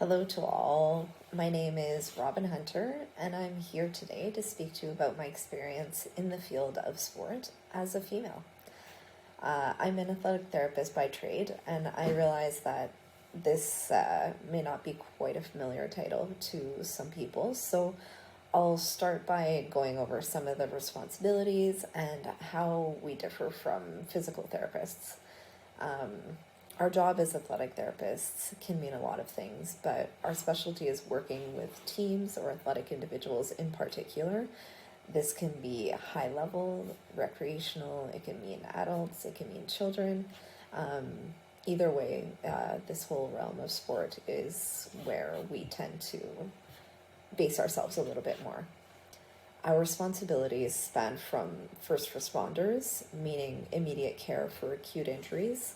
Hello to all. My name is Robin Hunter, and I'm here today to speak to you about my experience in the field of sport as a female. I'm an athletic therapist by trade, and I realize that this may not be quite a familiar title to some people, so I'll start by going over some of the responsibilities and how we differ from physical therapists. Our job as athletic therapists can mean a lot of things, but our specialty is working with teams or athletic individuals in particular. This can be high level, recreational, it can mean adults, it can mean children. Either way, this whole realm of sport is where we tend to base ourselves a little bit more. Our responsibilities span from first responders, meaning immediate care for acute injuries,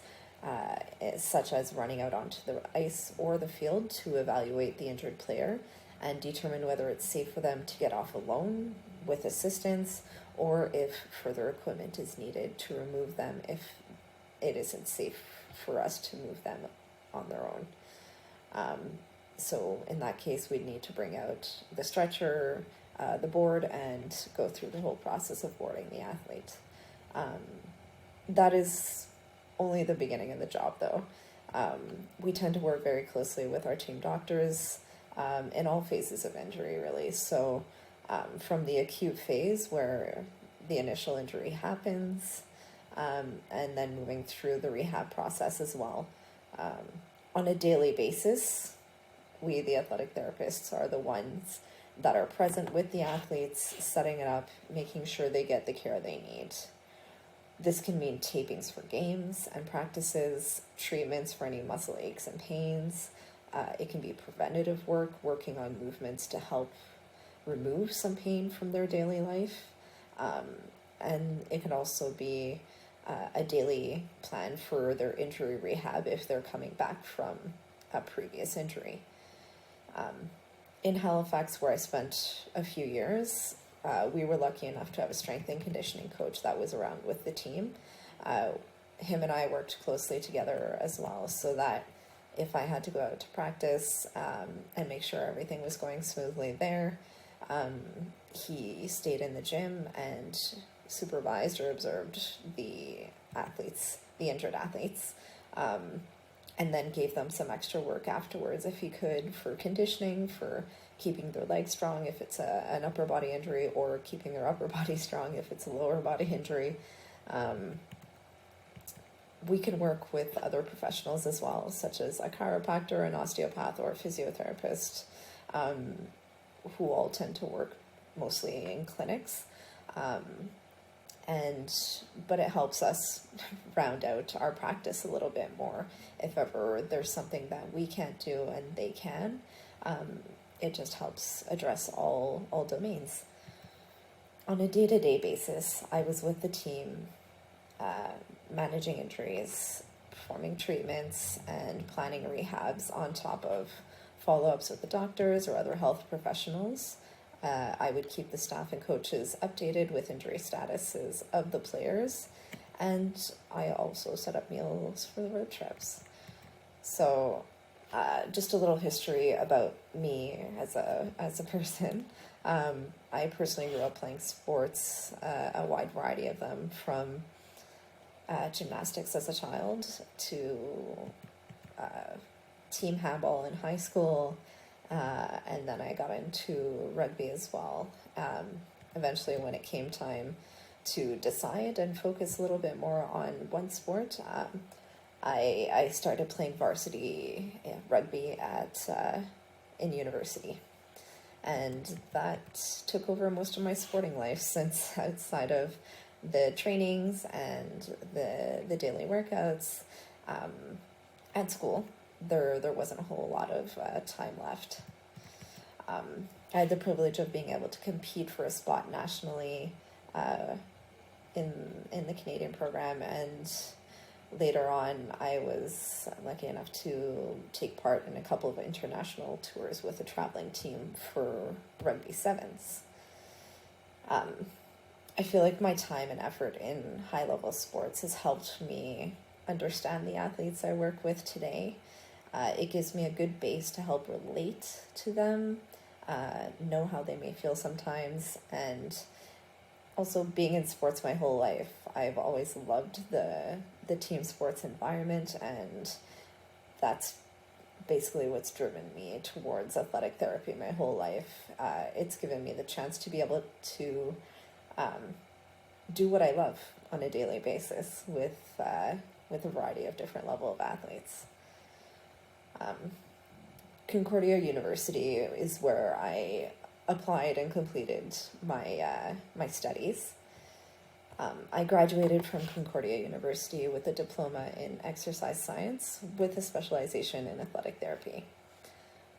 such as running out onto the ice or the field to evaluate the injured player and determine whether it's safe for them to get off alone with assistance or if further equipment is needed to remove them if it isn't safe for us to move them on their own. So in that case, we'd need to bring out the stretcher, the board, and go through the whole process of boarding the athlete. That is only the beginning of the job, though. We tend to work very closely with our team doctors in all phases of injury, really. So from the acute phase where the initial injury happens, and then moving through the rehab process as well. On a daily basis, we, the athletic therapists, are the ones that are present with the athletes, setting it up, making sure they get the care they need. This can mean tapings for games and practices, treatments for any muscle aches and pains. It can be preventative work, working on movements to help remove some pain from their daily life. And it can also be a daily plan for their injury rehab if they're coming back from a previous injury. In Halifax, where I spent a few years, we were lucky enough to have a strength and conditioning coach that was around with the team. Him and I worked closely together as well, so that if I had to go out to practice and make sure everything was going smoothly there, he stayed in the gym and supervised or observed the injured athletes, and then gave them some extra work afterwards if he could, for conditioning, for keeping their legs strong if it's an upper body injury, or keeping their upper body strong if it's a lower body injury. We can work with other professionals as well, such as a chiropractor, an osteopath, or a physiotherapist, who all tend to work mostly in clinics. But it helps us round out our practice a little bit more if ever there's something that we can't do and they can. It just helps address all domains. On a day-to-day basis, I was with the team, managing injuries, performing treatments, and planning rehabs on top of follow-ups with the doctors or other health professionals. I would keep the staff and coaches updated with injury statuses of the players, and I also set up meals for the road trips. So just a little history about me as a person. I personally grew up playing sports, a wide variety of them, from gymnastics as a child to team handball in high school, and then I got into rugby as well. Eventually, when it came time to decide and focus a little bit more on one sport, I started playing varsity rugby in university. And that took over most of my sporting life, since outside of the trainings and the daily workouts at school, there wasn't a whole lot of time left. I had the privilege of being able to compete for a spot nationally in the Canadian program, and later on I was lucky enough to take part in a couple of international tours with a traveling team for rugby sevens. I feel like my time and effort in high-level sports has helped me understand the athletes I work with today, It gives me a good base to help relate to them, know how they may feel sometimes, and also being in sports my whole life, I've always loved the team sports environment, and that's basically what's driven me towards athletic therapy my whole life. It's given me the chance to be able to do what I love on a daily basis with a variety of different level of athletes. Concordia University is where I applied and completed my studies. I graduated from Concordia University with a diploma in exercise science with a specialization in athletic therapy.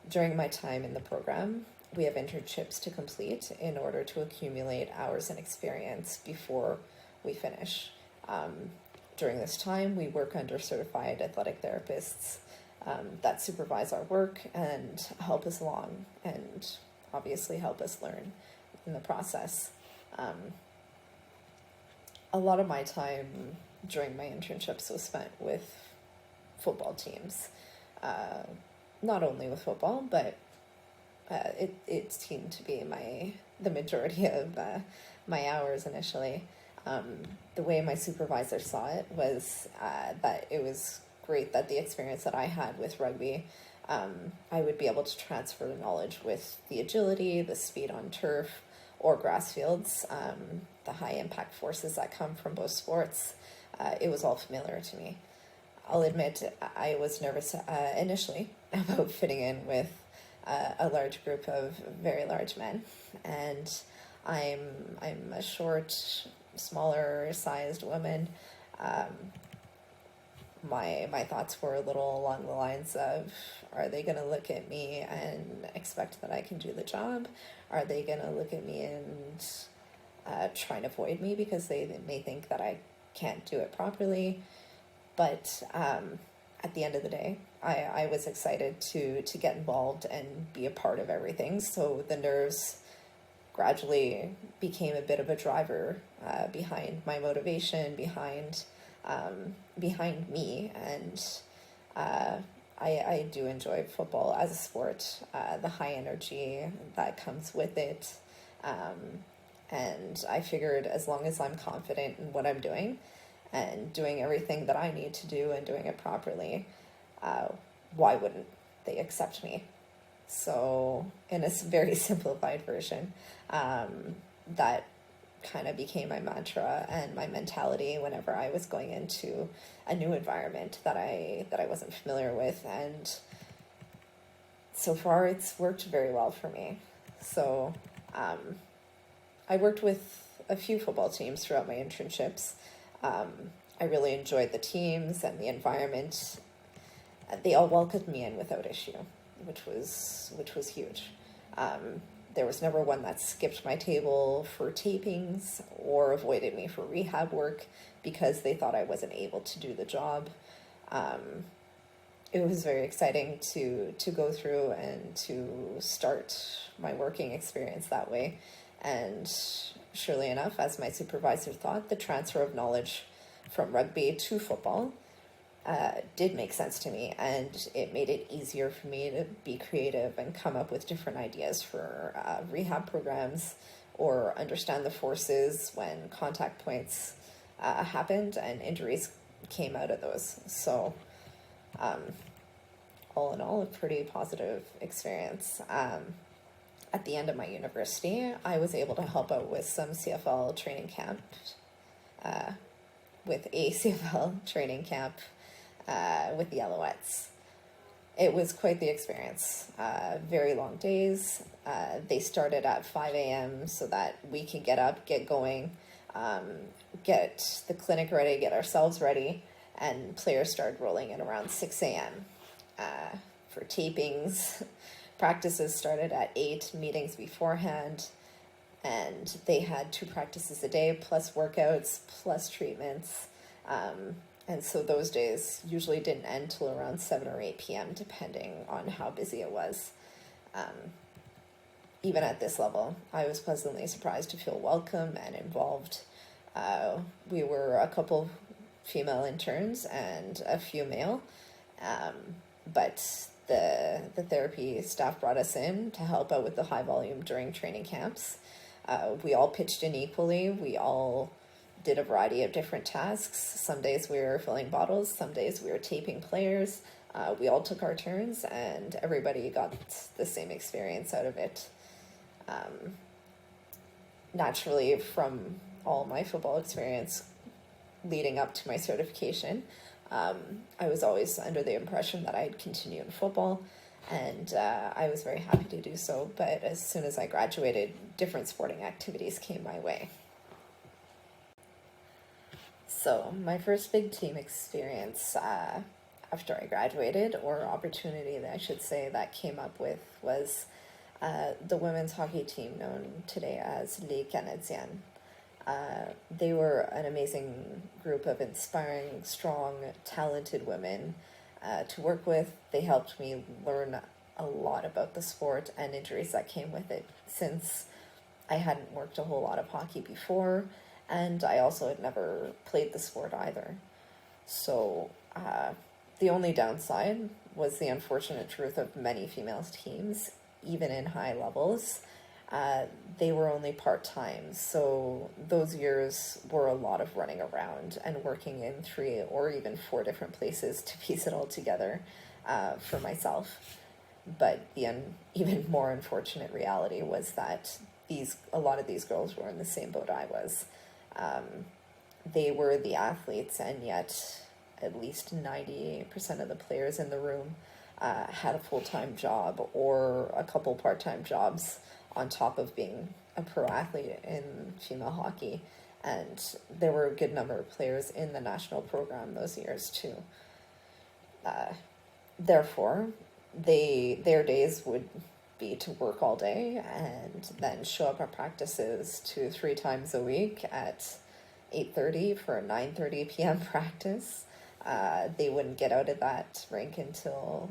During my time in the program, we have internships to complete in order to accumulate hours and experience before we finish. During this time, we work under certified athletic therapists that supervise our work and help us along, and obviously help us learn in the process. A lot of my time during my internships was spent with football teams. Not only with football, but it seemed to be the majority of my hours initially. The way my supervisor saw it was that it was great that the experience that I had with rugby, I would be able to transfer the knowledge with the agility, the speed on turf or grass fields, the high impact forces that come from both sports. It was all familiar to me. I'll admit I was nervous initially about fitting in with a large group of very large men, and I'm a short, smaller sized woman. My thoughts were a little along the lines of, are they going to look at me and expect that I can do the job? Are they going to look at me and try and avoid me because they may think that I can't do it properly? But at the end of the day, I was excited to get involved and be a part of everything. So the nerves gradually became a bit of a driver behind my motivation, behind me, and I do enjoy football as a sport, the high energy that comes with it, and I figured as long as I'm confident in what I'm doing and doing everything that I need to do and doing it properly, why wouldn't they accept me? So in a very simplified version, that kind of became my mantra and my mentality whenever I was going into a new environment that I wasn't familiar with, and so far it's worked very well for me. So I worked with a few football teams throughout my internships. I really enjoyed the teams and the environment. They all welcomed me in without issue, which was huge. There was never one that skipped my table for tapings or avoided me for rehab work because they thought I wasn't able to do the job. It was very exciting to go through and to start my working experience that way. And surely enough, as my supervisor thought, the transfer of knowledge from rugby to football did make sense to me, and it made it easier for me to be creative and come up with different ideas for rehab programs, or understand the forces when contact points happened and injuries came out of those. So all in all, a pretty positive experience. At the end of my university, I was able to help out with some CFL training camp, with a CFL training camp with the Alouettes. It was quite the experience. Very long days. They started at 5 a.m. so that we could get up, get going, get the clinic ready, get ourselves ready, and players started rolling at around 6 a.m. For tapings. Practices started at 8, meetings beforehand, and they had 2 practices a day, plus workouts, plus treatments. And so those days usually didn't end till around 7 or 8 p.m., depending on how busy it was. Even at this level, I was pleasantly surprised to feel welcome and involved. We were a couple female interns and a few male. But the therapy staff brought us in to help out with the high volume during training camps. We all pitched in equally. We all did a variety of different tasks. Some days we were filling bottles, some days we were taping players. We all took our turns, and everybody got the same experience out of it. Naturally, from all my football experience leading up to my certification, I was always under the impression that I'd continue in football, and I was very happy to do so. But as soon as I graduated, different sporting activities came my way. So my first big team experience after I graduated, or opportunity that I should say, that came up with was the women's hockey team known today as Les Canadiennes. They were an amazing group of inspiring, strong, talented women to work with. They helped me learn a lot about the sport and injuries that came with it, since I hadn't worked a whole lot of hockey before, and I also had never played the sport either. So the only downside was the unfortunate truth of many females teams, even in high levels. They were only part-time, so those years were a lot of running around and working in 3 or even 4 different places to piece it all together for myself. But the even more unfortunate reality was that a lot of these girls were in the same boat I was. They were the athletes, and yet at least 90% of the players in the room had a full-time job or a couple part-time jobs on top of being a pro athlete in female hockey. And there were a good number of players in the national program those years too. Therefore, their days would be to work all day and then show up at practices 2-3 times a week at 8:30 for a 9:30 p.m. practice. They wouldn't get out of that rink until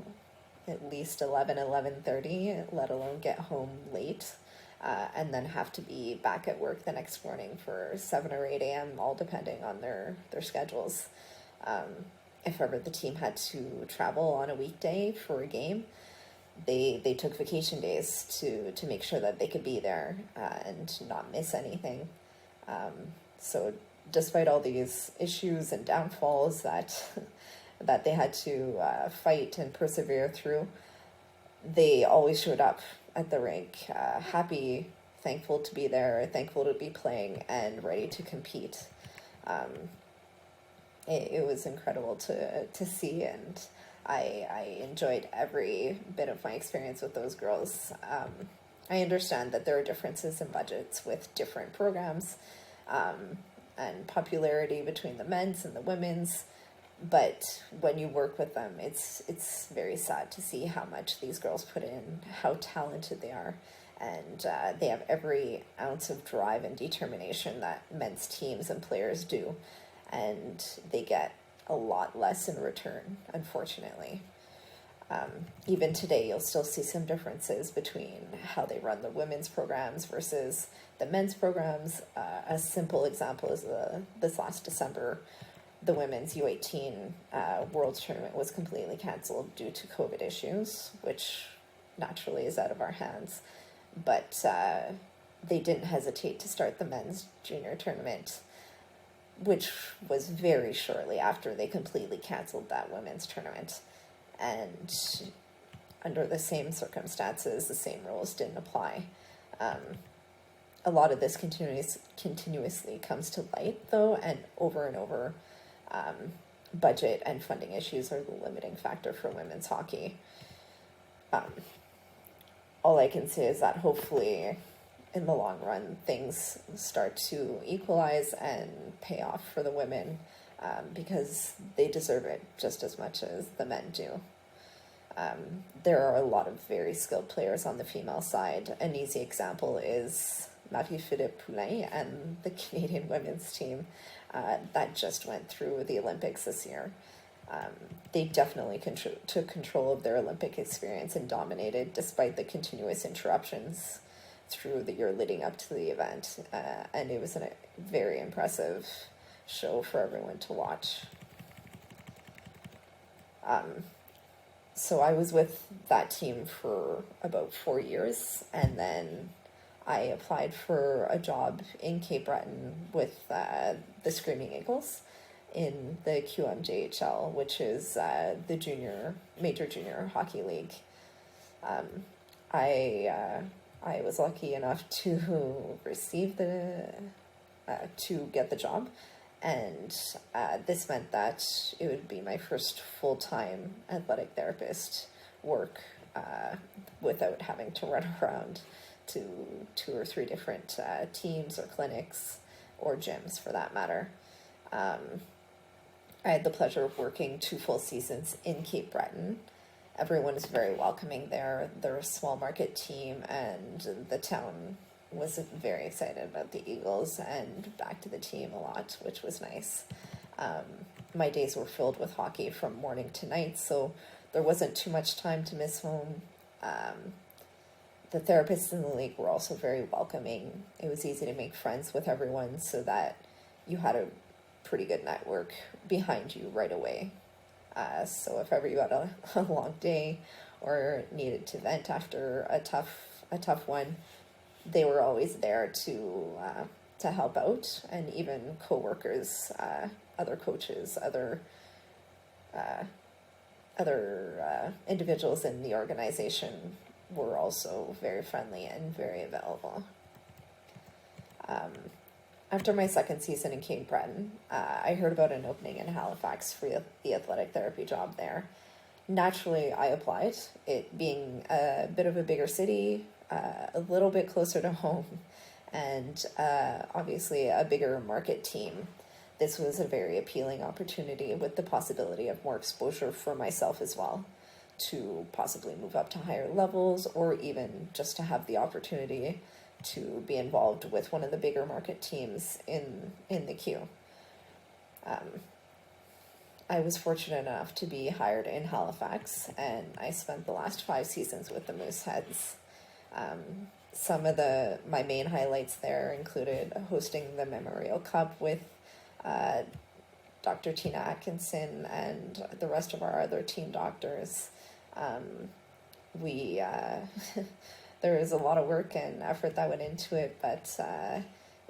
at least 11:30, let alone get home late, and then have to be back at work the next morning for 7 or 8 a.m., all depending on their schedules. If ever the team had to travel on a weekday for a game, they took vacation days to make sure that they could be there and not miss anything. So despite all these issues and downfalls that they had to fight and persevere through, they always showed up at the rink, happy, thankful to be there, thankful to be playing, and ready to compete. It was incredible to see, and I enjoyed every bit of my experience with those girls. I understand that there are differences in budgets with different programs, and popularity between the men's and the women's, but when you work with them, it's very sad to see how much these girls put in, how talented they are, and they have every ounce of drive and determination that men's teams and players do, and they get a lot less in return, unfortunately. Even today, you'll still see some differences between how they run the women's programs versus the men's programs. A simple example is this last December, the women's U18 World Tournament was completely canceled due to COVID issues, which naturally is out of our hands. But they didn't hesitate to start the men's junior tournament, which was very shortly after they completely canceled that women's tournament. And under the same circumstances, the same rules didn't apply. A lot of this continuously comes to light, though, and over, budget and funding issues are the limiting factor for women's hockey. All I can say is that hopefully, in the long run, things start to equalize and pay off for the women, because they deserve it just as much as the men do. There are a lot of very skilled players on the female side. An easy example is Marie-Philippe Poulin and the Canadian women's team that just went through the Olympics this year. They definitely took control of their Olympic experience and dominated despite the continuous interruptions through the year leading up to the event. And it was a very impressive show for everyone to watch. So I was with that team for about 4 years, and then I applied for a job in Cape Breton with the Screaming Eagles in the QMJHL, which is the major junior hockey league. Um, I was lucky enough to receive to get the job, and this meant that it would be my first full-time athletic therapist work without having to run around to 2 or 3 different teams or clinics or gyms for that matter. I had the pleasure of working 2 full seasons in Cape Breton. Everyone is very welcoming there. They're a small market team, and the town was very excited about the Eagles and backed the team a lot, which was nice. My days were filled with hockey from morning to night, so there wasn't too much time to miss home. The therapists in the league were also very welcoming. It was easy to make friends with everyone so that you had a pretty good network behind you right away. So if ever you had a long day or needed to vent after a tough one, they were always there to help out, and even coworkers, other coaches, other individuals in the organization were also very friendly and very available. After my second season in Cape Breton, I heard about an opening in Halifax for the athletic therapy job there. Naturally, I applied, it being a bit of a bigger city, a little bit closer to home, and obviously a bigger market team. This was a very appealing opportunity with the possibility of more exposure for myself as well, to possibly move up to higher levels, or even just to have the opportunity to be involved with one of the bigger market teams in the Q. I was fortunate enough to be hired in Halifax, and I spent the last 5 seasons with the Mooseheads. Some of my main highlights there included hosting the Memorial Cup with Dr. Tina Atkinson and the rest of our other team doctors. There was a lot of work and effort that went into it, but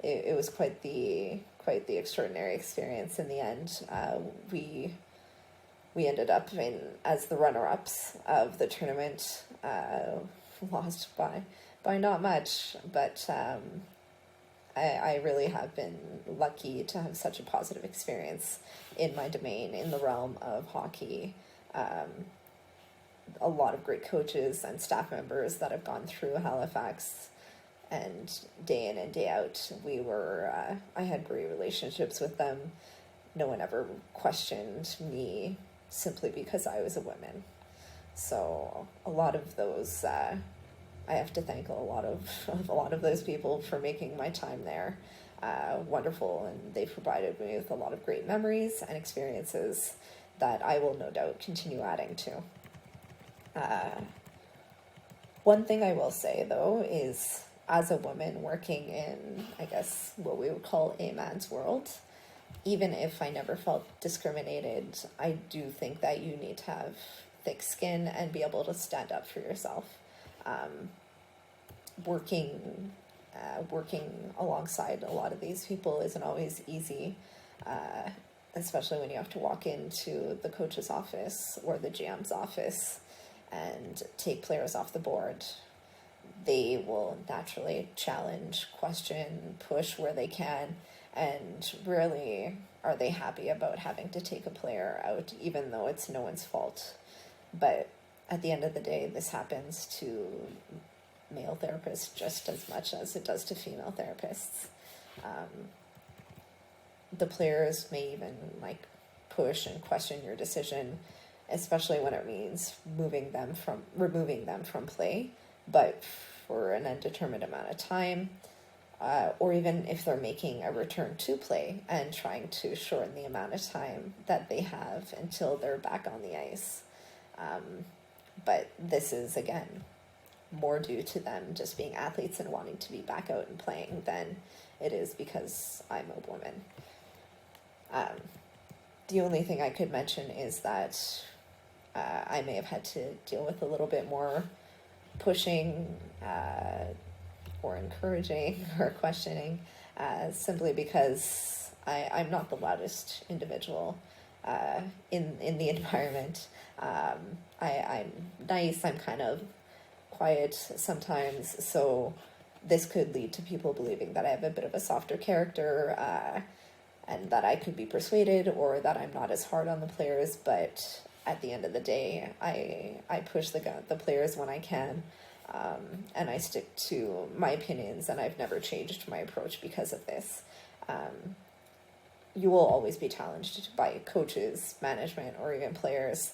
it was quite the extraordinary experience in the end. We ended up as the runner-ups of the tournament, lost by not much, but I really have been lucky to have such a positive experience in my domain, in the realm of hockey. A lot of great coaches and staff members that have gone through Halifax, and day in and day out, I had great relationships with them. No one ever questioned me simply because I was a woman. So a lot of those, I have to thank a lot of those people for making my time there wonderful, and they provided me with a lot of great memories and experiences that I will no doubt continue adding to. One thing I will say, though, is as a woman working in, I guess, what we would call a man's world, even if I never felt discriminated, I do think that you need to have thick skin and be able to stand up for yourself. Working alongside a lot of these people isn't always easy, especially when you have to walk into the coach's office or the GM's office and take players off the board. They will naturally challenge, question, push where they can, and rarely are they happy about having to take a player out, even though it's no one's fault. But at the end of the day, this happens to male therapists just as much as it does to female therapists. The players may even push and question your decision, especially when it means removing them from play, but for an undetermined amount of time, or even if they're making a return to play and trying to shorten the amount of time that they have until they're back on the ice. But this is, again, more due to them just being athletes and wanting to be back out and playing than it is because I'm a woman. The only thing I could mention is that I may have had to deal with a little bit more pushing or encouraging or questioning, simply because I'm not the loudest individual in the environment. I'm nice, I'm kind of quiet sometimes, so this could lead to people believing that I have a bit of a softer character, and that I could be persuaded, or that I'm not as hard on the players. But at the end of the day, I push the players when I can, and I stick to my opinions, and I've never changed my approach because of this. You will always be challenged by coaches, management, or even players.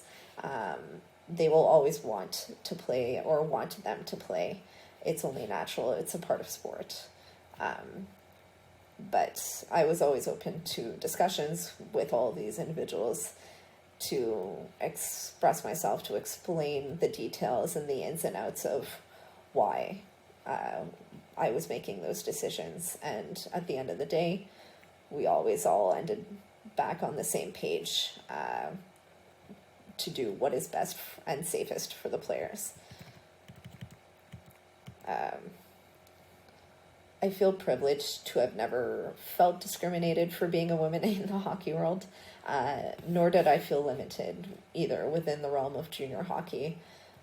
They will always want to play, or want them to play. It's only natural. It's a part of sport. But I was always open to discussions with all these individuals to express myself, to explain the details and the ins and outs of why I was making those decisions. And at the end of the day, we always all ended back on the same page, to do what is best and safest for the players. I feel privileged to have never felt discriminated for being a woman in the hockey world, nor did I feel limited either within the realm of junior hockey.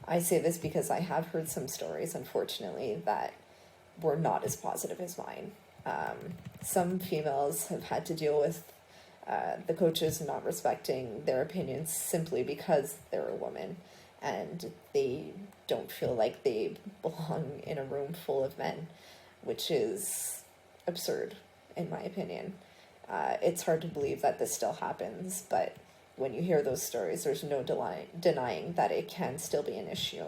I say this because I have heard some stories, unfortunately, that were not as positive as mine. Some females have had to deal with the coaches not respecting their opinions simply because they're a woman, and they don't feel like they belong in a room full of men, which is absurd, in my opinion. It's hard to believe that this still happens, but when you hear those stories, there's no denying that it can still be an issue.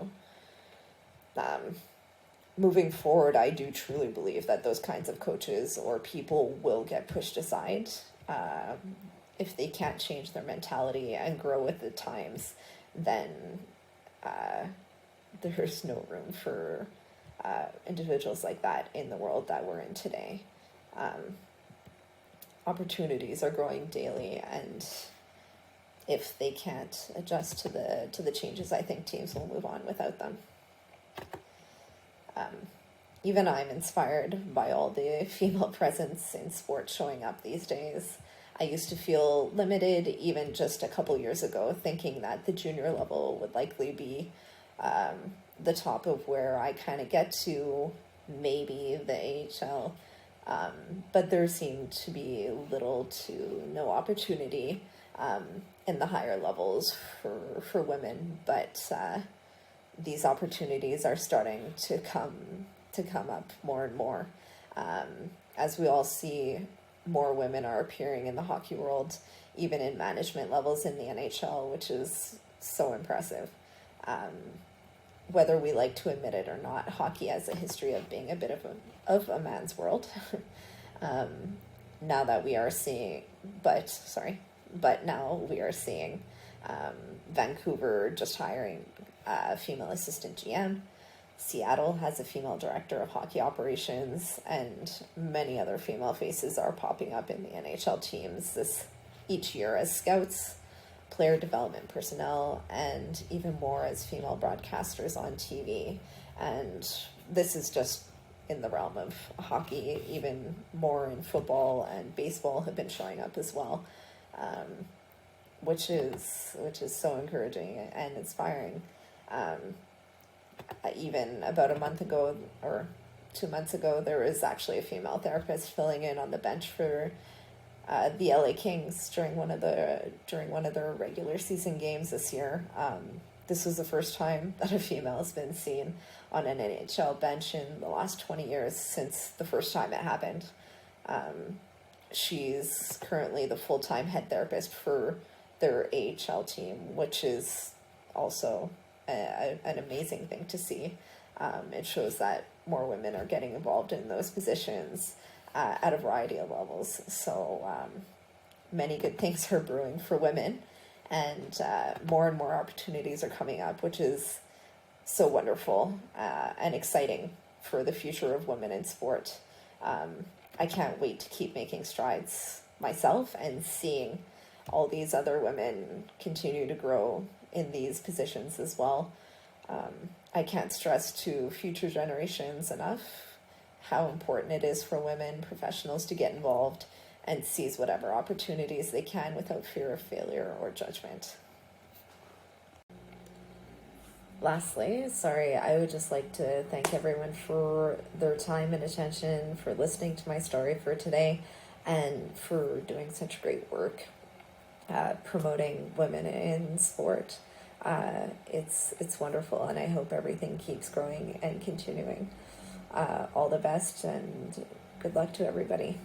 Moving forward, I do truly believe that those kinds of coaches or people will get pushed aside if they can't change their mentality and grow with the times. Then there's no room for individuals like that in the world that we're in today. Opportunities are growing daily, and if they can't adjust to the changes, I think teams will move on without them. Even I'm inspired by all the female presence in sports showing up these days. I used to feel limited even just a couple years ago, thinking that the junior level would likely be the top of where I kind of get to, maybe the AHL. But there seemed to be little to no opportunity in the higher levels for women. But these opportunities are starting to come up more and more. As we all see, more women are appearing in the hockey world, even in management levels in the NHL, which is so impressive. Whether we like to admit it or not, hockey has a history of being a bit of a man's world. Now that we are seeing, but now we are seeing Vancouver just hiring a female assistant GM. Seattle has a female director of hockey operations, and many other female faces are popping up in the NHL teams each year as scouts, player development personnel, and even more as female broadcasters on TV. And this is just in the realm of hockey. Even more in football and baseball have been showing up as well, which is so encouraging and inspiring. Even about a month ago or 2 months ago, there was actually a female therapist filling in on the bench for the LA Kings during one of their regular season games this year. This was the first time that a female has been seen on an NHL bench in the last 20 years since the first time it happened. She's currently the full-time head therapist for their AHL team, which is also an amazing thing to see. It shows that more women are getting involved in those positions at a variety of levels. So many good things are brewing for women, and more opportunities are coming up, which is so wonderful and exciting for the future of women in sport. I can't wait to keep making strides myself and seeing all these other women continue to grow in these positions as well. I can't stress to future generations enough how important it is for women professionals to get involved and seize whatever opportunities they can without fear of failure or judgment. Lastly, I would just like to thank everyone for their time and attention, for listening to my story for today, and for doing such great work promoting women in sport. It's wonderful, and I hope everything keeps growing and continuing. All the best, and good luck to everybody.